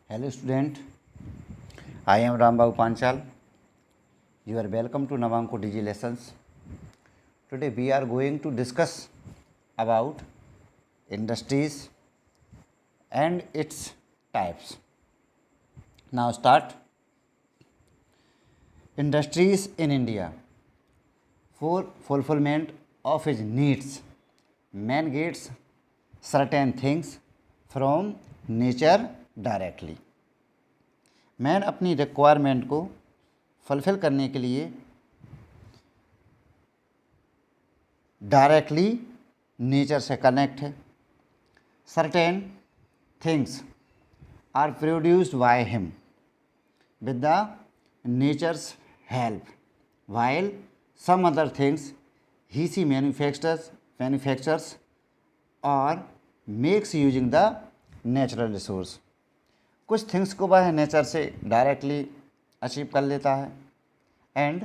Hello student, I am Rambabu Panchal. You are welcome to Navanko Digi Lessons. Today we are going to discuss about industries and its types. Now start. Industries in India. For fulfillment of his needs, man gets certain things from nature directly. Man अपनी requirement को fulfil करने के लिए directly nature से connect है। Certain things are produced by him with the nature's help, while some other things he manufactures or makes using the natural resource। कुछ things को वह नेचर से डायरेक्टली अचीव कर लेता है एंड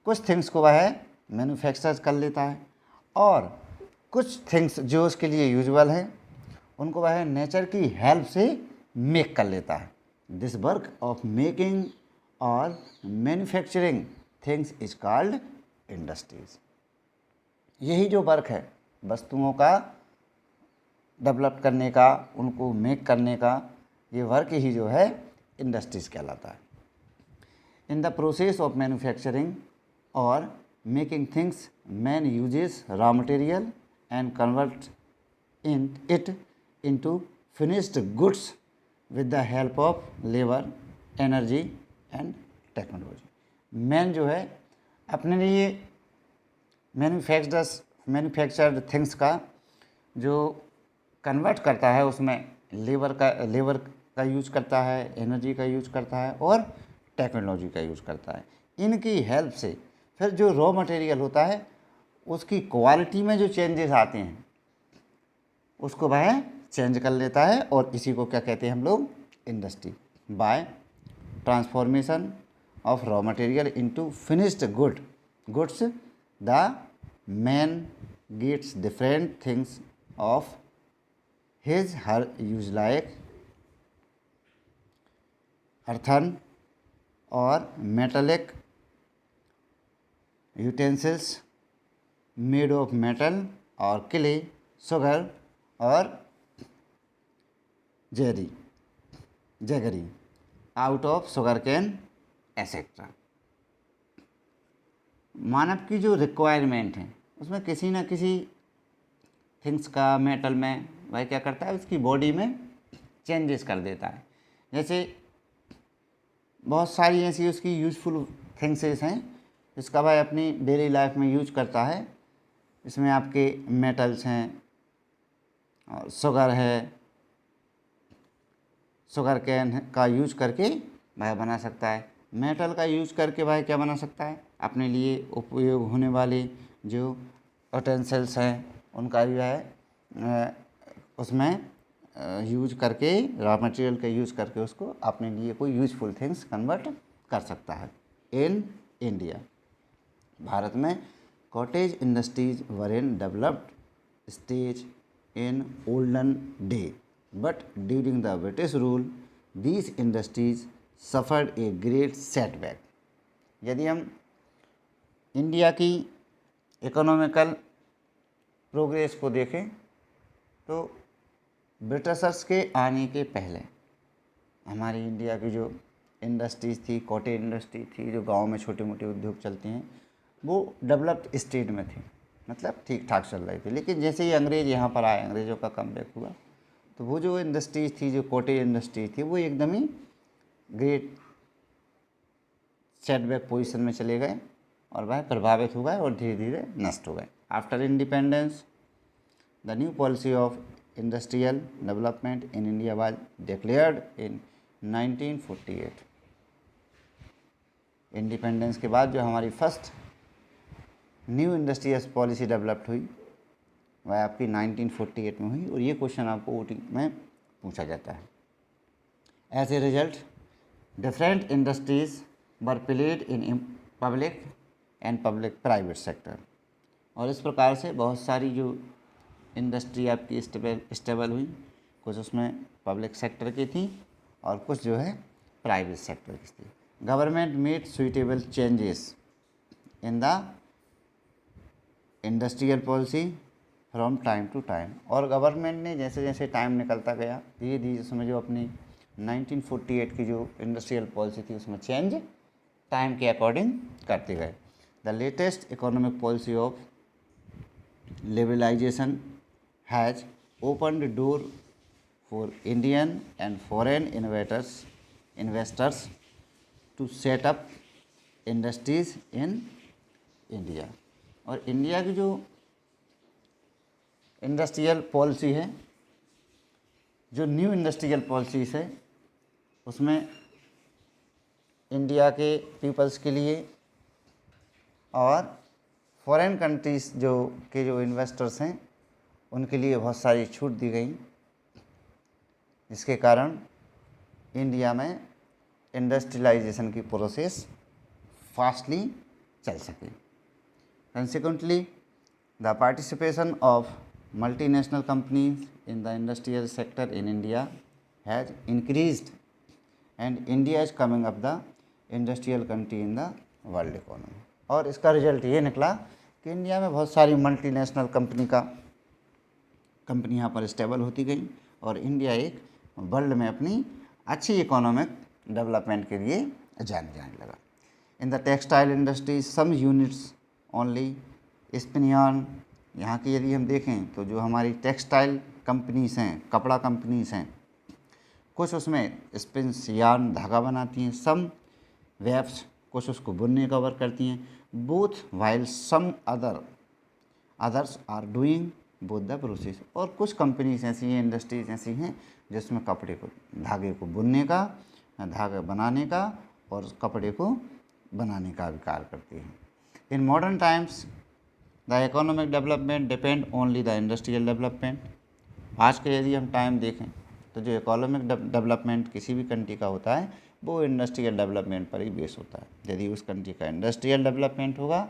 कुछ थिंग्स को वह मैन्युफैक्चर कर लेता है, और कुछ थिंग्स जो उसके लिए यूजुअल हैं उनको वह नेचर की हेल्प से मेक कर लेता है। दिस वर्क ऑफ मेकिंग और manufacturing things is called industries. यही जो वर्क है वस्तुओं का डेवलप करने का, उनको मेक करने का, ये वर्क ही जो है इंडस्ट्रीज कहलाता है। In the process of manufacturing और making things man uses raw material and convert it into finished goods with the help of labour, energy and technology. Man जो है अपने लिए मैन्युफैक्चर्ड थिंग्स का जो कन्वर्ट करता है उसमें लेबर का यूज करता है, एनर्जी का यूज करता है और टेक्नोलॉजी का यूज करता है। इनकी हेल्प से फिर जो रॉ मटेरियल होता है उसकी क्वालिटी में जो चेंजेस आते हैं उसको वह चेंज कर लेता है, और इसी को क्या कहते हैं हम लोग, industry. By transformation of raw material into finished goods, the man gets different things of his her use, like earthen or metallic utensils made of metal or clay, sugar or jaggery out of sugarcane etcetera. मानव की जो requirement है उसमें किसी न किसी things का metal में वह क्या करता है, उसकी बॉडी में चेंजेस कर देता है। जैसे बहुत सारी ऐसी उसकी यूजफुल थिंग्स हैं जिसका वह अपनी डेली लाइफ में यूज करता है। इसमें आपके मेटल्स हैं और शुगर है, शुगर कैन का यूज करके वह बना सकता है। मेटल का यूज करके वह क्या बना सकता है, अपने लिए उपयोग होने वाले जो यूटेंसिल्स हैं उनका भी है उसमें यूज करके, रॉ मटेरियल का यूज करके उसको अपने लिए कोई यूजफुल थिंग्स कन्वर्ट कर सकता है। इन इंडिया, भारत में cottage industries were in developed stage in olden day, but during the British rule these industries suffered a great setback. यदि हम इंडिया की इकोनॉमिकल प्रोग्रेस को देखें तो ब्रिटिशर्स के आने के पहले हमारी इंडिया की जो इंडस्ट्रीज़ थी, कॉटेज इंडस्ट्री थी, जो गांव में छोटे मोटे उद्योग चलते हैं, वो डेवलप्ड स्टेट में थी, मतलब ठीक ठाक चल रही थी। लेकिन जैसे ही अंग्रेज़ यहाँ पर आए, अंग्रेज़ों का कमबैक हुआ, तो वो जो इंडस्ट्रीज़ थी, जो कॉटेज इंडस्ट्री थी, वो एकदम ही ग्रेट सेटबैक पोजीशन में चले गए और वह प्रभावित हो गए और धीरे धीरे नष्ट हो गए। After independence the new policy of industrial development in India was declared in 1948। Independence के बाद जो हमारी first new industrial policy developed हुई वह आपकी 1948 में हुई, और ये क्वेश्चन आपको OT में पूछा जाता है। As a result different industries were played in public and public private sector, और इस प्रकार से बहुत सारी जो इंडस्ट्री आपकी स्टेबल हुई, कुछ उसमें पब्लिक सेक्टर की थी और कुछ जो है प्राइवेट सेक्टर की थी। Government made suitable changes in the industrial policy from time to time, और गवर्नमेंट ने जैसे जैसे टाइम निकलता गया धीरे धीरे उसमें जो अपनी 1948 की जो इंडस्ट्रियल पॉलिसी थी उसमें चेंज टाइम के अकॉर्डिंग करते गए। The latest economic policy of liberalisation has opened door for Indian and foreign investors to set up industries in India. और इंडिया की जो इंडस्ट्रियल पॉलिसी है, जो न्यू इंडस्ट्रियल पॉलिसीज है, उसमें इंडिया के पीपल्स के लिए और फॉरेन कंट्रीज़ जो इन्वेस्टर्स हैं उनके लिए बहुत सारी छूट दी गई, जिसके कारण इंडिया में इंडस्ट्रियलाइजेशन की प्रोसेस फास्टली चल सके। Consequently, the participation of multinational companies in the industrial sector in India has increased, and India is coming up the industrial country in the world economy। और इसका रिजल्ट ये निकला कि India में बहुत सारी मल्टीनेशनल कंपनी यहाँ पर स्टेबल होती गई और इंडिया एक वर्ल्ड में अपनी अच्छी इकोनॉमिक डेवलपमेंट के लिए जाने लगा। In the textile industry some units only spin yarn, यहाँ की यदि हम देखें तो जो हमारी टेक्सटाइल कंपनीज़ हैं, कपड़ा कंपनीज़ हैं, कुछ उसमें स्पिन यार्न धागा बनाती हैं, सम वेब्स कुछ उसको बुनने का वर्क करती हैं, both while some others are doing both the process. और कुछ कंपनीज ऐसी हैं, इंडस्ट्रीज ऐसी हैं जिसमें कपड़े को धागे को बुनने का, धागा बनाने का और कपड़े को बनाने का भी कार्य करती हैं। In modern times the economic development depend only the industrial development. आज के यदि हम टाइम देखें तो जो इकोनॉमिक डेवलपमेंट किसी भी कंट्री का होता है वो इंडस्ट्रियल डेवलपमेंट पर ही बेस होता है। यदि उस कंट्री का इंडस्ट्रियल डेवलपमेंट होगा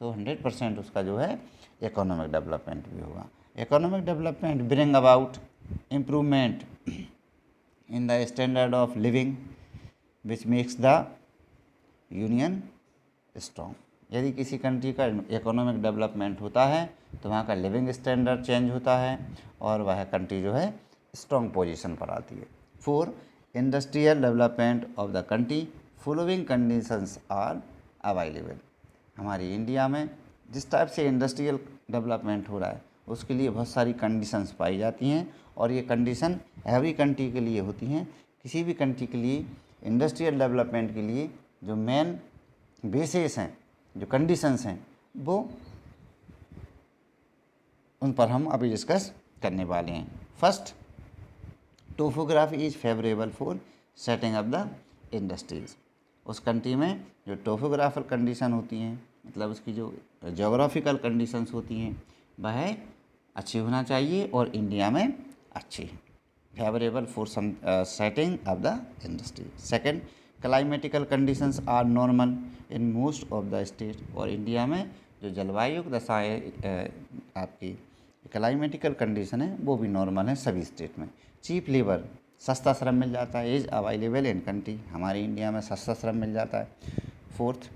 तो 100% उसका जो है इकोनॉमिक डेवलपमेंट भी होगा। Economic development bring about improvement in the standard of living which makes the union strong. यदि किसी कंट्री का इकोनॉमिक डेवलपमेंट होता है तो वहाँ का लिविंग स्टैंडर्ड चेंज होता है और वह कंट्री जो है स्ट्रॉन्ग पोजीशन पर आती है। 4 industrial development of the country following conditions are available. हमारी इंडिया में जिस टाइप से इंडस्ट्रियल डेवलपमेंट हो रहा है उसके लिए बहुत सारी कंडीशंस पाई जाती हैं और ये कंडीशन एवरी कंट्री के लिए होती हैं। किसी भी कंट्री के लिए इंडस्ट्रियल डेवलपमेंट के लिए जो मेन बेसिस हैं, जो कंडीशंस हैं, वो उन पर हम अभी डिस्कस करने वाले हैं। First, topography is favourable for setting up the industries. उस कंट्री में जो टोपोग्राफिकल कंडीशन होती हैं, मतलब उसकी जो जोग्राफिकल कंडीशंस होती हैं वह अच्छी होना चाहिए और इंडिया में अच्छी है। Favourable for setting up the industry. Second, climatical conditions are normal in most of the state. और इंडिया में जो जलवायु दशाएँ आपकी क्लाइमेटिकल कंडीशन है वो भी नॉर्मल है सभी स्टेट में। चीप लेबर, सस्ता श्रम मिल जाता है, इज अवेलेबल इन कंट्री। हमारी इंडिया में सस्ता श्रम मिल जाता है। Fourth,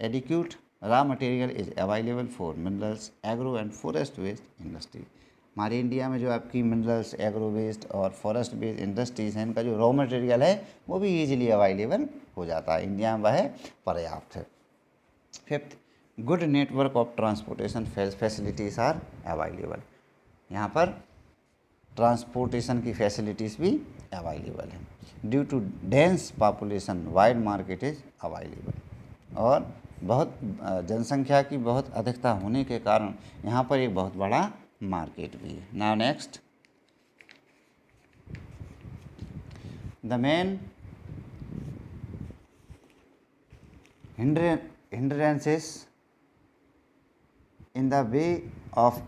adequate raw material is available for minerals, agro and forest based industry. हमारी इंडिया में जो आपकी मिनरल्स, एग्रो बेस्ड और फॉरेस्ट बेस्ड इंडस्ट्रीज़ हैं, इनका जो रॉ मटेरियल है वो भी ईजिली अवेलेबल हो जाता है। इंडिया में वह पर्याप्त है। Fifth, good network of transportation facilities are available. यहाँ पर ट्रांसपोर्टेशन की फैसिलिटीज़ भी अवेलेबल हैं। Due to dense population wide market is available. और बहुत जनसंख्या की बहुत अधिकता होने के कारण यहाँ पर एक बहुत बड़ा मार्केट भी है। Now next, the main hindrances in the way of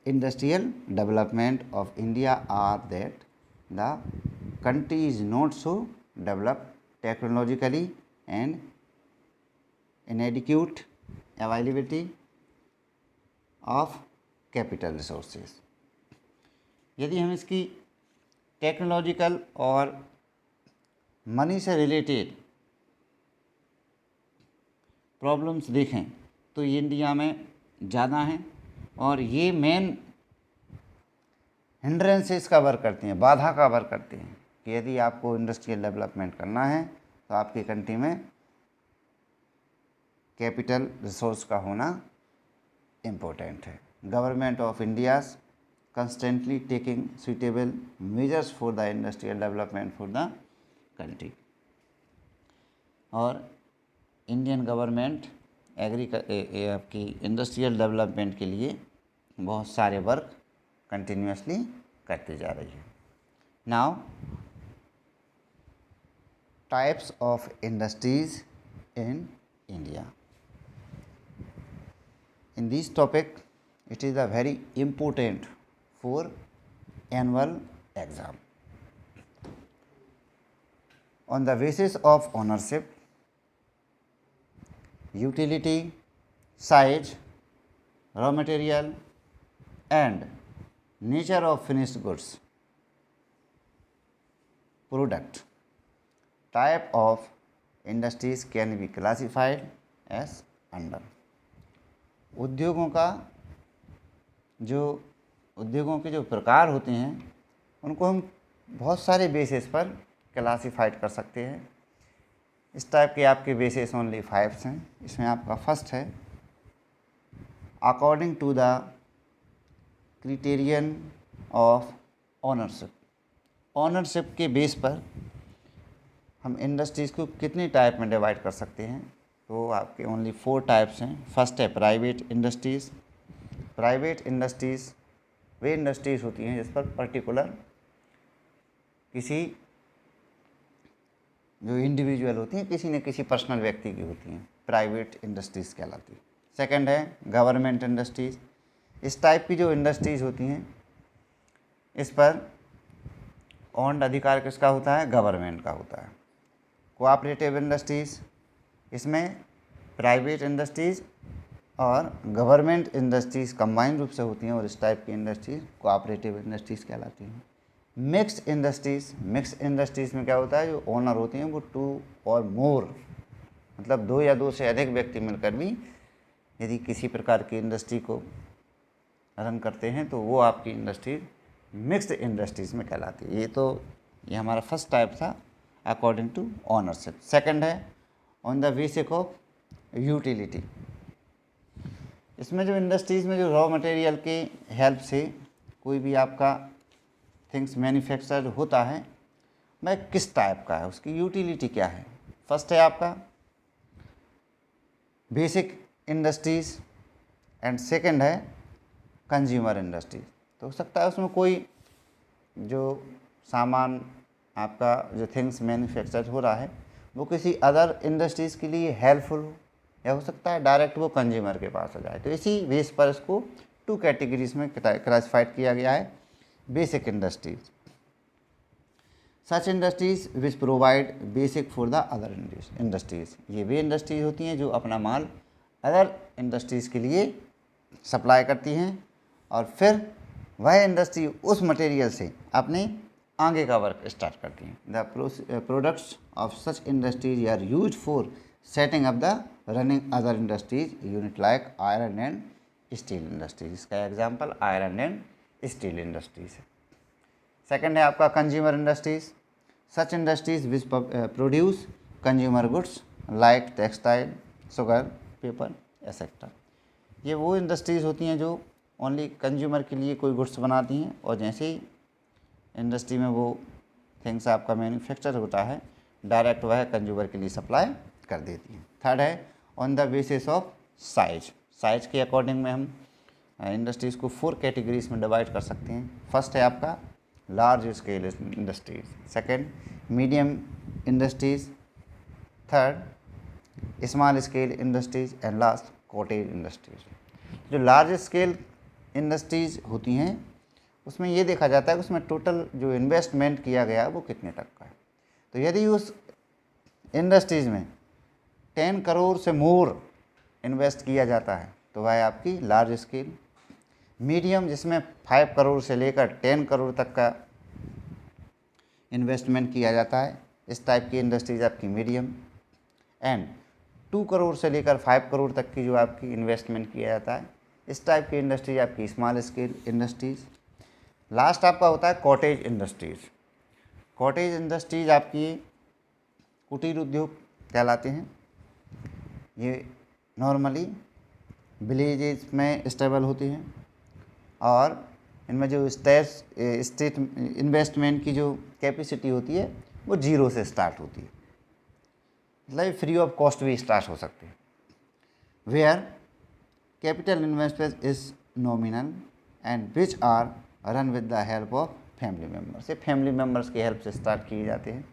industrial development of India are that the country is not so developed technologically and inadequate availability of capital resources। यदि हम इसकी टेक्नोलॉजिकल और मनी से related problems देखें तो ये India में ज़्यादा हैं और ये मेन हिंड्रेंसेस कवर करती हैं, बाधा कवर करती हैं कि यदि आपको इंडस्ट्रियल डेवलपमेंट करना है तो आपकी कंट्री में कैपिटल रिसोर्स का होना इम्पोर्टेंट है। Government of India's constantly taking suitable measures for the industrial development for the country। और इंडियन गवर्नमेंट आपकी इंडस्ट्रियल डेवलपमेंट के लिए बहुत सारे वर्क कंटिन्यूसली करती जा रही है। Now types of industries in India. In this topic it is a very important for annual exam. On the basis of ownership, utility, size, raw material and nature of finished goods product, type of industries can be classified as under। उद्योगों के जो प्रकार होते हैं उनको हम बहुत सारे बेसिस पर क्लासीफाइड कर सकते हैं। इस टाइप के आपके बेसिस ओनली 5 हैं। इसमें आपका फर्स्ट है according to the criterion of ownership. Ownership के बेस पर हम इंडस्ट्रीज़ को कितने टाइप में डिवाइड कर सकते हैं, तो आपके ओनली 4 टाइप्स हैं। फर्स्ट है प्राइवेट इंडस्ट्रीज़। प्राइवेट इंडस्ट्रीज़ वे इंडस्ट्रीज़ होती हैं जिस पर पर्टिकुलर किसी जो इंडिविजुअल होती हैं, किसी न किसी पर्सनल व्यक्ति की होती हैं, प्राइवेट इंडस्ट्रीज़ कहलाती है। सेकंड है गवर्नमेंट इंडस्ट्रीज़। इस टाइप की जो इंडस्ट्रीज़ होती हैं इस पर ओन्ड अधिकार किसका होता है, गवर्नमेंट का होता है। कोऑपरेटिव इंडस्ट्रीज़, इसमें प्राइवेट इंडस्ट्रीज़ और गवर्नमेंट इंडस्ट्रीज़ कंबाइंड रूप से होती हैं और इस टाइप की इंडस्ट्रीज़ कोऑपरेटिव इंडस्ट्रीज़ कहलाती हैं। मिक्स्ड इंडस्ट्रीज़, मिक्स्ड इंडस्ट्रीज़ में क्या होता है, जो ओनर होते हैं वो 2 और मोर मतलब 2 या 2 से अधिक व्यक्ति मिलकर भी यदि किसी प्रकार की इंडस्ट्री को रन करते हैं तो वो आपकी इंडस्ट्री मिक्स्ड इंडस्ट्रीज़ में कहलाती है। ये हमारा फर्स्ट टाइप था अकॉर्डिंग टू ओनरशिप। सेकंड है on the basis of utility. इसमें जो इंडस्ट्रीज़ में जो रॉ मटेरियल की हेल्प से कोई भी आपका थिंग्स मैन्युफैक्चर होता है वह किस टाइप का है, उसकी यूटिलिटी क्या है। फर्स्ट है आपका बेसिक इंडस्ट्रीज़ एंड सेकंड है कंज्यूमर इंडस्ट्रीज। तो हो सकता है उसमें कोई जो सामान आपका जो थिंग्स मैन्युफैक्चर हो रहा है वो किसी अदर इंडस्ट्रीज़ के लिए हेल्पफुल हो, या हो सकता है डायरेक्ट वो कंज्यूमर के पास आ जाए। तो इसी बेस पर इसको 2 कैटेगरीज में क्लासिफाइड किया गया है। Basic industries, such industries which provide basic for the other industries. ये वे इंडस्ट्रीज होती हैं जो अपना माल अदर इंडस्ट्रीज़ के लिए सप्लाई करती हैं और फिर वह इंडस्ट्री उस मटेरियल से अपने आगे का वर्क स्टार्ट करती हैं। The products of such industries are use for setting up the running other industries unit like iron and steel industries. इसका example iron and steel industries है। सेकंड है आपका consumer industries, such industries which produce consumer goods like textile, sugar, paper etcetera. ये वो industries होती हैं जो only consumer के लिए कोई गुड्स बनाती हैं और जैसे ही इंडस्ट्री में वो थिंग्स आपका मैन्युफैक्चर होता है डायरेक्ट वह कंज्यूमर के लिए सप्लाई कर देती हैं। थर्ड है on the basis of size. Size के अकॉर्डिंग में हम इंडस्ट्रीज़ को 4 कैटेगरीज में डिवाइड कर सकते हैं। फर्स्ट है आपका large scale industries, second medium industries, third small scale industries and last cottage industries. जो लार्ज स्केल इंडस्ट्रीज होती हैं उसमें ये देखा जाता है कि उसमें टोटल जो इन्वेस्टमेंट किया गया है वो कितने तक का है। तो यदि उस इंडस्ट्रीज़ में 10 करोड़ से मोर इन्वेस्ट किया जाता है तो वह आपकी लार्ज स्केल। मीडियम जिसमें 5 करोड़ से लेकर 10 करोड़ तक का इन्वेस्टमेंट किया जाता है इस टाइप की इंडस्ट्रीज आपकी मीडियम, एंड 2 करोड़ से लेकर 5 करोड़ तक की जो आपकी इन्वेस्टमेंट किया जाता है, इस टाइप की इंडस्ट्रीज आपकी स्मॉल स्केल इंडस्ट्रीज। लास्ट आपका होता है कॉटेज इंडस्ट्रीज। कॉटेज इंडस्ट्रीज आपकी कुटीर उद्योग कहलाते हैं। ये नॉर्मली विलेजेस में स्टेबल होती हैं और इनमें जो स्टेट इन्वेस्टमेंट की जो कैपेसिटी होती है वो 0 से स्टार्ट होती है, मतलब फ्री ऑफ कॉस्ट भी स्टार्ट हो सकती है। Where capital investment is nominal and which are run with the help of family members. ये फैमिली मेम्बर्स की हेल्प से स्टार्ट किए जाते हैं।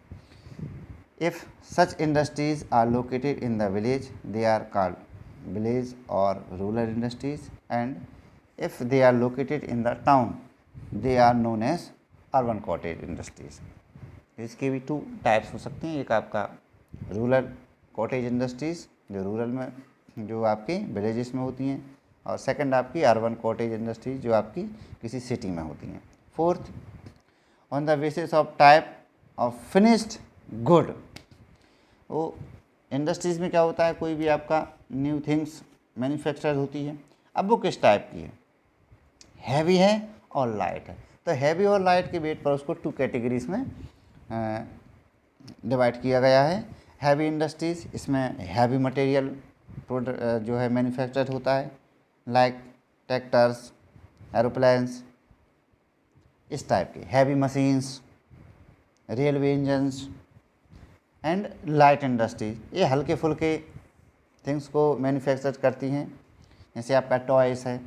If such industries are located in the village they are called village और rural industries, and if they are located in the town they are known as urban cottage industries। इसके भी 2 types हो सकते हैं, एक आपका रूरल कॉटेज इंडस्ट्रीज जो rural में जो आपकी विलेजेस में होती हैं, और सेकंड आपकी अर्बन कॉटेज इंडस्ट्रीज जो आपकी किसी सिटी में होती हैं। Fourth, on the basis of type of finished good. वो इंडस्ट्रीज़ में क्या होता है, कोई भी आपका न्यू थिंग्स मैन्युफैक्चर होती है। अब वो किस टाइप की है, हैवी है और लाइट है। तो हैवी और लाइट के बेट पर उसको 2 कैटेगरीज में डिवाइड किया गया है। हैवी इंडस्ट्रीज़, इसमें हैवी मटेरियल प्रोडक्ट जो है मैन्युफैक्चर होता है, लाइक ट्रैक्टर्स, एरोप्लेन्स, इस टाइप के heavy machines, railway engines. And light industries, ये हल्के फुल्के थिंग्स को मैन्युफैक्चर करती हैं, जैसे आपका टॉयस है।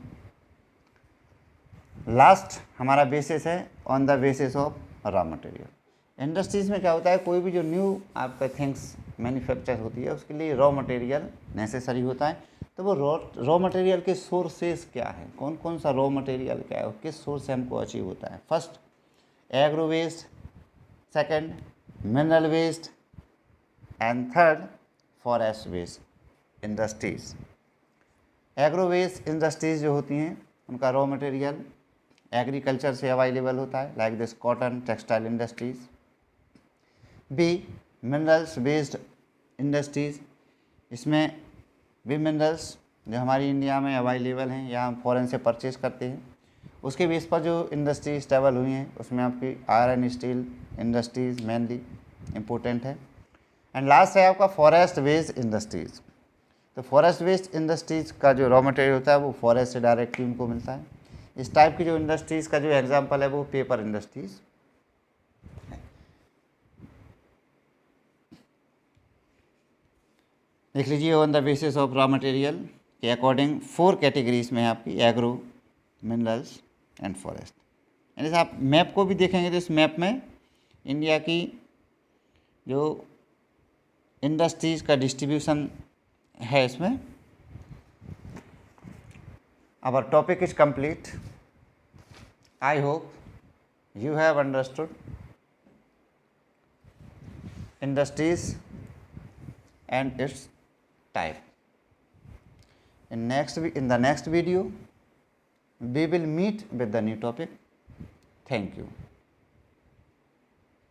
लास्ट हमारा बेसिस है on the basis of raw material. Industries में क्या होता है, कोई भी जो न्यू आपका थिंग्स मैन्युफैक्चर होती है उसके लिए रॉ मटेरियल नेसेसरी होता है। तो वो रॉ मटेरियल के सोर्सेस क्या है, कौन कौन सा रॉ मटेरियल क्या है और किस सोर्स से हमको अचीव होता है। First agro waste, second mineral waste, and third forest waste industries. Agro waste industries जो होती हैं उनका रॉ मटेरियल एग्रीकल्चर से अवेलेबल होता है, like this cotton textile industries. B minerals based industries, इसमें भी मिनरल्स जो हमारी इंडिया में अवेलेबल हैं या हम फॉरेन से परचेज करते हैं, उसके बेस पर जो इंडस्ट्री स्टेबल हुई हैं उसमें आपकी iron steel industries mainly important है। एंड लास्ट है आपका फॉरेस्ट वेस्ट इंडस्ट्रीज़। तो फॉरेस्ट वेस्ट इंडस्ट्रीज़ का जो रॉ मटेरियल होता है वो फॉरेस्ट से डायरेक्टली उनको मिलता है। इस टाइप की जो इंडस्ट्रीज़ का जो एग्जांपल है वो पेपर इंडस्ट्रीज़। देख लीजिए, on the basis of raw material के अकॉर्डिंग 4 कैटेगरीज में है आपकी एग्रो, मिनरल्स एंड फॉरेस्ट। यानी जैसे आप मैप को भी देखेंगे तो इस मैप में इंडिया की जो इंडस्ट्रीज़ का डिस्ट्रीब्यूशन है इसमें। Our topic is complete. I hope you have understood industries and its type. In the next video, we will meet with the new topic. Thank you.